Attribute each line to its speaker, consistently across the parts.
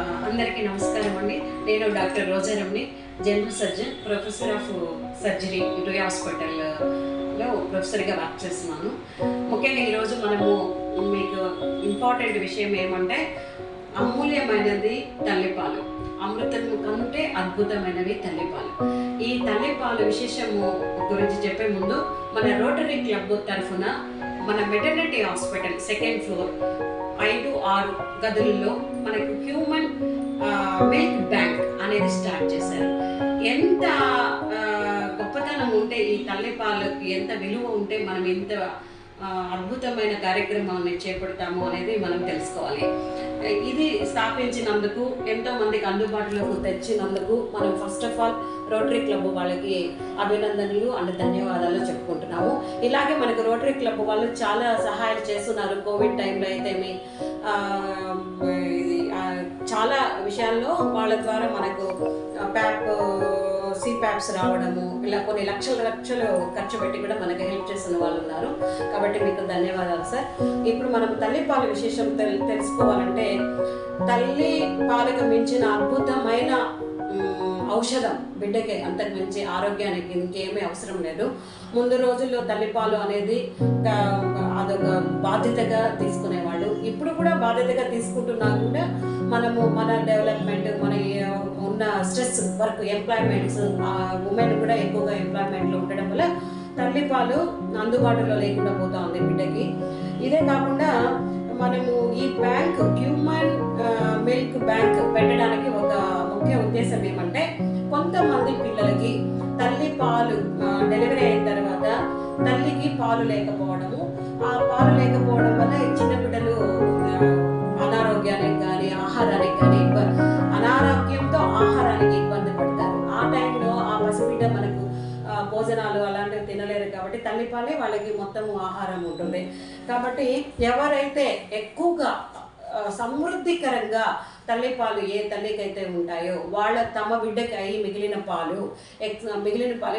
Speaker 1: అందరికీ నమస్కారం అండి. నేను doctor Rojaramani, general surgeon, professor of surgery Ruia హాస్పిటల్లో ప్రొఫెసర్గా వర్క్ చేస్తున్నాను. ముఖ్యంగా ఈరోజు మనము మీకు ఇంపార్టెంట్ విషయం ఏమంటే, అమూల్యమైనది తల్లిపాలు, అమృతం కంటే అద్భుతమైనవి తల్లిపాలు. ఈ తల్లిపాలు విశేషము గురించి చెప్పే ముందు మన రోటరీ క్లబ్ తరఫున మన మెటర్నిటీ హాస్పిటల్ 2nd ఫ్లోర్ 5-6 గదులలో మనకు హ్యూమన్ మిల్క్ బ్యాంక్ అనేది స్టార్ట్ చేశారు. ఎంత గొప్పతనం ఉంటే ఈ తల్లిపాలకి, ఎంత విలువ ఉంటే మనం ఎంత అద్భుతమైన కార్యక్రమాన్ని చేపడతాము అనేది మనం తెలుసుకోవాలి. ఇది స్థాపించినందుకు, ఎంతో మందికి అందుబాటులోకి తెచ్చినందుకు మనం first of all rotary club వాళ్ళకి అభినందనలు అండ్ ధన్యవాదాలు చెప్పుకుంటున్నాము. ఇలాగే మనకు రోటరీ క్లబ్ వాళ్ళు చాలా సహాయాలు చేస్తున్నారు. కోవిడ్ టైంలో అయితే చాలా విషయాల్లో వాళ్ళ ద్వారా మనకు CPAPs రావడము, ఇలా కొన్ని లక్షలు ఖర్చు పెట్టి కూడా మనకు హెల్ప్ చేస్తున్న వాళ్ళు ఉన్నారు. కాబట్టి మీకు ధన్యవాదాలు సార్. ఇప్పుడు మనం తల్లిపాల విశేషం తెలుసుకోవాలంటే, తల్లి పాలకు మించిన అద్భుతమైన ఔషధం బిడ్డకి, అంతకు మించి ఆరోగ్యానికి ఇంకేమీ అవసరం లేదు. ముందు రోజుల్లో తల్లిపాలు అనేది అదొక బాధ్యతగా తీసుకునేవాళ్ళు. ఇప్పుడు కూడా బాధ్యతగా తీసుకుంటున్నా కూడా మనము మన డెవలప్మెంట్, మన ఉన్న స్ట్రెస్, వర్క్, ఎంప్లాయ్మెంట్స్, ఉమెన్ కూడా ఎక్కువగా ఎంప్లాయ్మెంట్లో ఉండడం వల్ల తల్లిపాలు అందుబాటులో లేకుండా పోతా ఉంది బిడ్డకి. ఇదే కాకుండా మనము ఈ బ్యాంక్, హ్యూమన్ మిల్క్ బ్యాంక్ పెట్టడానికి ఒక ముఖ్య ఉద్దేశం ఏమంటే, కొంతమంది పిల్లలకి తల్లి పాలు డెలివరీ అయిన తర్వాత తల్లికి పాలు లేకపోవడము, ఆ పాలు లేకపోవడం వల్ల చిన్న బిడ్డలు అనారోగ్యానికి కానీ, ఆహారానికి కానీ, అనారోగ్యంతో ఆహారానికి ఇబ్బంది పడతారు. ఆ టైంలో ఆ పసిబిడ్డ మనకు భోజనాలు అలాంటివి తినలేరు. కాబట్టి తల్లిపాలే వాళ్ళకి మొత్తం ఆహారం ఉంటుంది. కాబట్టి ఎవరైతే ఎక్కువగా సమృద్ధికరంగా తల్లిపాలు ఏ తల్లికైతే ఉంటాయో వాళ్ళ తమ బిడ్డకి అయ్యి మిగిలిన పాలు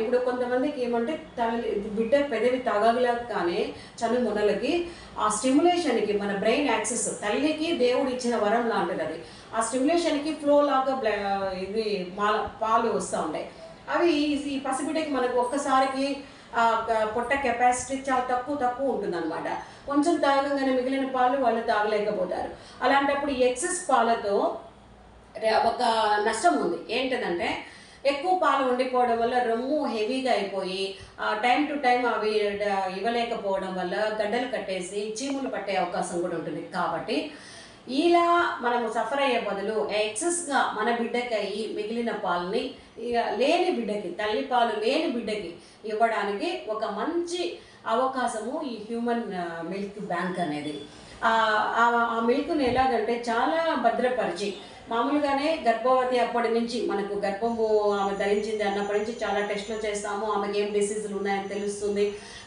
Speaker 1: ఇప్పుడు కొంతమందికి ఏమంటే బిడ్డ పెదవి తగలగానే చను మొనలకి ఆ స్టిమ్యులేషన్కి మన బ్రెయిన్ యాక్సెస్, తల్లికి దేవుడు ఇచ్చిన వరం లాంటిది అది. ఆ స్టిమ్యులేషన్కి ఫ్లో లాగా ఇది పాలు వస్తూ ఉంటాయి. అవి ఈ పసిబిడ్డకి మనకు ఒక్కసారికి పొట్ట కెపాసిటీ చాలా తక్కువ ఉంటుందన్నమాట. కొంచెం తాగంగానే మిగిలిన పాలు వాళ్ళు తాగలేకపోతారు. అలాంటప్పుడు ఎక్సెస్ పాలతో ఒక నష్టం ఉంది. ఏంటంటే, ఎక్కువ పాలు ఉండిపోవడం వల్ల రొమ్ము హెవీగా అయిపోయి టైం టు టైం అవి ఇవ్వలేకపోవడం వల్ల గడ్డలు కట్టేసి చీములు పట్టే అవకాశం కూడా ఉంటుంది. కాబట్టి ఇలా మనము సఫర్ అయ్యే బదులు ఎక్సెస్గా మన బిడ్డకి అయ్యి మిగిలిన పాలని లేని బిడ్డకి, తల్లిపాలు లేని బిడ్డకి ఇవ్వడానికి ఒక మంచి అవకాశము ఈ హ్యూమన్ మిల్క్ బ్యాంక్ అనేది. ఆ మిల్క్ని ఎలాగంటే చాలా భద్రపరిచి, మామూలుగానే గర్భవతి అప్పటి నుంచి మనకు గర్భము ఆమె ధరించింది అన్నప్పటి నుంచి చాలా టెస్టులు చేస్తాము. ఆమెకి ఏం డిసీజులు ఉన్నాయని తెలుస్తుంది.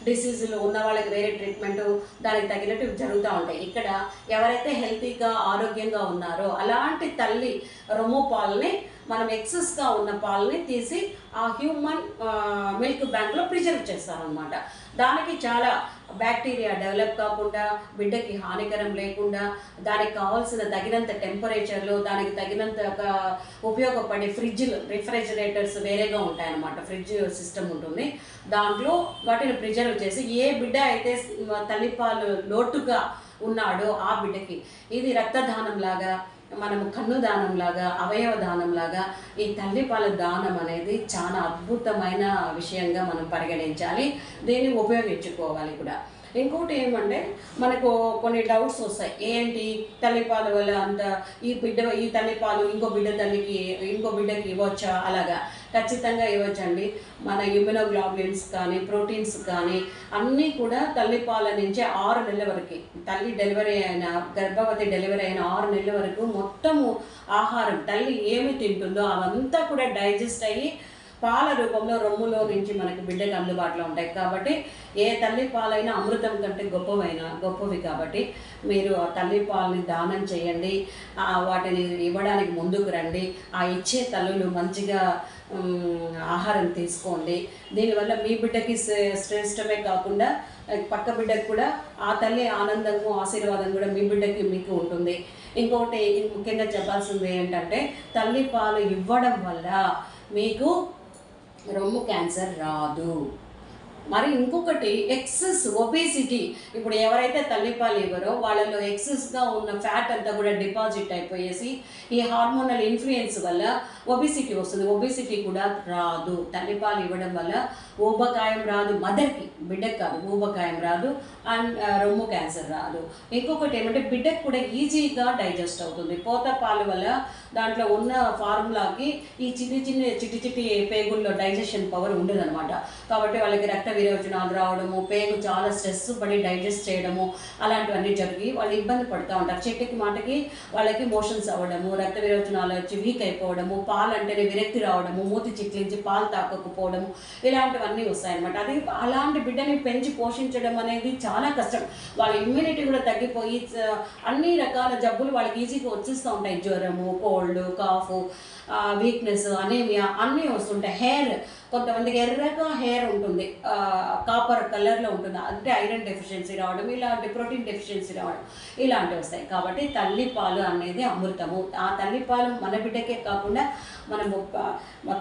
Speaker 1: డిసీజులు ఉన్న వాళ్ళకి వేరే ట్రీట్మెంటు దానికి తగినట్టు జరుగుతూ ఉంటాయి. ఇక్కడ ఎవరైతే హెల్తీగా ఆరోగ్యంగా ఉన్నారో అలాంటి తల్లి రొమ్ము పాలని, మనం ఎక్సెస్గా ఉన్న పాలని తీసి ఆ హ్యూమన్ మిల్క్ బ్యాంక్లో ప్రిజర్వ్ చేస్తారనమాట. దానికి చాలా బ్యాక్టీరియా డెవలప్ కాకుండా, బిడ్డకి హానికరం లేకుండా, దానికి కావాల్సిన తగినంత టెంపరేచర్లో, దానికి తగినంత ఉపయోగపడే ఫ్రిడ్జ్లు, రిఫ్రిజిరేటర్స్ వేరేగా ఉంటాయన్నమాట. ఫ్రిడ్జ్ సిస్టమ్ ఉంటుంది. దాంట్లో వాటిని ప్రిజర్వ్ చేసి ఏ బిడ్డ అయితే తల్లిపాలు లోటుగా ఉన్నాడో ఆ బిడ్డకి ఇది రక్తదానం లాగా, మనము కన్ను దానం లాగా, అవయవ దానం లాగా ఈ తల్లిపాల దానం అనేది చాలా అద్భుతమైన విషయంగా మనం పరిగణించాలి. దీన్ని ఉపయోగించుకోవాలి కూడా. ఇంకోటి ఏమంటే, మనకు కొన్ని డౌట్స్ వస్తాయి. ఏంటి తల్లిపాల వల్ల అంత ఈ తల్లిపాలు ఇంకో బిడ్డకి ఇవ్వచ్చా? అలాగా ఖచ్చితంగా ఇవ్వచ్చండి. మన ఇమ్యునోగ్లోబులిన్స్ కానీ, ప్రోటీన్స్ కానీ అన్నీ కూడా తల్లిపాల నుంచి 6 నెలల వరకు, గర్భవతి డెలివరీ అయిన 6 నెలల వరకు మొత్తము ఆహారం తల్లి ఏమి తింటుందో అవంతా కూడా డైజెస్ట్ అయ్యి పాల రూపంలో రొమ్ములో నుంచి మనకి బిడ్డకి అందుబాటులో ఉంటాయి. కాబట్టి ఏ తల్లి పాలైనా అమృతం కంటే గొప్పవి. కాబట్టి మీరు ఆ తల్లి పాలని దానం చేయండి. వాటిని ఇవ్వడానికి ముందుకు రండి. ఆ ఇచ్చే తల్లులు మంచిగా ఆహారం తీసుకోండి. దీనివల్ల మీ బిడ్డకి శ్రేష్టమే కాకుండా పక్క బిడ్డకు కూడా ఆ తల్లి ఆనందము, ఆశీర్వాదం కూడా మీ బిడ్డకి మీకు ఉంటుంది. ఉంటుంది. ఇంకొకటి ముఖ్యంగా చెప్పాల్సింది ఏంటంటే తల్లిపాలు ఇవ్వడం వల్ల మీకు రొమ్ము క్యాన్సర్ రాదు. మరి ఇంకొకటి ఎక్సెస్ ఒబేసిటీ. ఇప్పుడు ఎవరైతే తల్లిపాలు ఇవ్వరో వాళ్ళలో ఎక్సెస్గా ఉన్న ఫ్యాట్ అంతా కూడా డిపాజిట్ అయిపోయేసి ఈ హార్మోనల్ ఇన్ఫ్లుయెన్స్ వల్ల ఒబేసిటీ వస్తుంది. ఒబేసిటీ కూడా రాదు. తల్లిపాలు ఇవ్వడం వల్ల ఊబకాయం రాదు, మదర్కి, బిడ్డకు కాదు, ఊబకాయం రాదు అండ్ రొమ్ము క్యాన్సర్ రాదు. ఇంకొకటి ఏమంటే బిడ్డకు కూడా ఈజీగా డైజెస్ట్ అవుతుంది. పోత పాలు వల్ల దాంట్లో ఉన్న ఫార్ములాకి ఈ చిట్టి పేగుల్లో డైజెషన్ పవర్ ఉండదన్నమాట. కాబట్టి వాళ్ళకి రక్త విరోచనాలు రావడము, పేగు చాలా స్ట్రెస్ పడి డైజెస్ట్ చేయడము అలాంటివన్నీ జరిగి వాళ్ళు ఇబ్బంది పడుతూ ఉంటారు. చెట్టుకి మాటకి వాళ్ళకి మోషన్స్ అవ్వడము, రక్త విరోచనాలు వచ్చి వీక్ అయిపోవడము, పాలు అంటేనే విరక్తి రావడము, మూతి చిట్లించి పాలు తాకకపోవడము ఇలాంటివన్నీ వస్తాయన్నమాట. అది అలాంటి బిడ్డని పెంచి పోషించడం అనేది చాలా కష్టం. వాళ్ళ ఇమ్యూనిటీ కూడా తగ్గిపోయి అన్ని రకాల జబ్బులు వాళ్ళకి ఈజీగా వచ్చేస్తూ ఉంటాయి. జ్వరము, కోల్డ్, కాఫ్, వీక్నెస్, అనేమియా అన్నీ వస్తుంటాయి. హెయిర్, కొంతమందికి ఎర్రగా హెయిర్ ఉంటుంది, కాపర్ కలర్లో ఉంటుంది, అంటే ఐరన్ డెఫిషియన్సీ రావడం, ఇలాంటి ప్రోటీన్ డెఫిషియన్సీ రావడం ఇలాంటివి వస్తాయి. కాబట్టి తల్లిపాలు అనేది అమృతము. ఆ తల్లిపాలు మన బిడ్డకే కాకుండా మనము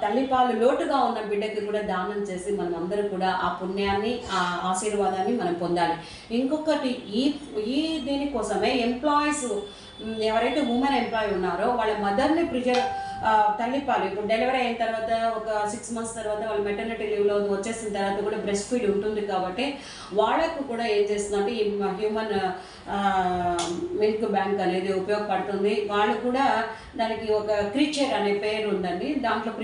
Speaker 1: తల్లిపాలు లోటుగా ఉన్న బిడ్డకి కూడా దానం చేసి మనం అందరూ కూడా ఆ పుణ్యాన్ని, ఆ ఆశీర్వాదాన్ని మనం పొందాలి. ఇంకొకటి ఈ దీనికోసమే ఎంప్లాయీస్, ఎవరైతే ఉమెన్ ఎంప్లాయీ ఉన్నారో వాళ్ళ మదర్ని తల్లిపాలు ఇప్పుడు డెలివరీ అయిన తర్వాత ఒక 6 months తర్వాత వాళ్ళు మెటర్నిటీ లీవ్లో వచ్చేసిన తర్వాత కూడా బ్రెస్ట్ ఫీడ్ ఉంటుంది. కాబట్టి వాళ్ళకు కూడా ఏం చేస్తుందంటే ఈ హ్యూమన్ మిల్క్ బ్యాంక్ అనేది ఉపయోగపడుతుంది. వాళ్ళు కూడా దానికి ఒక క్రీచర్ అనే పేరు ఉందండి. దాంట్లో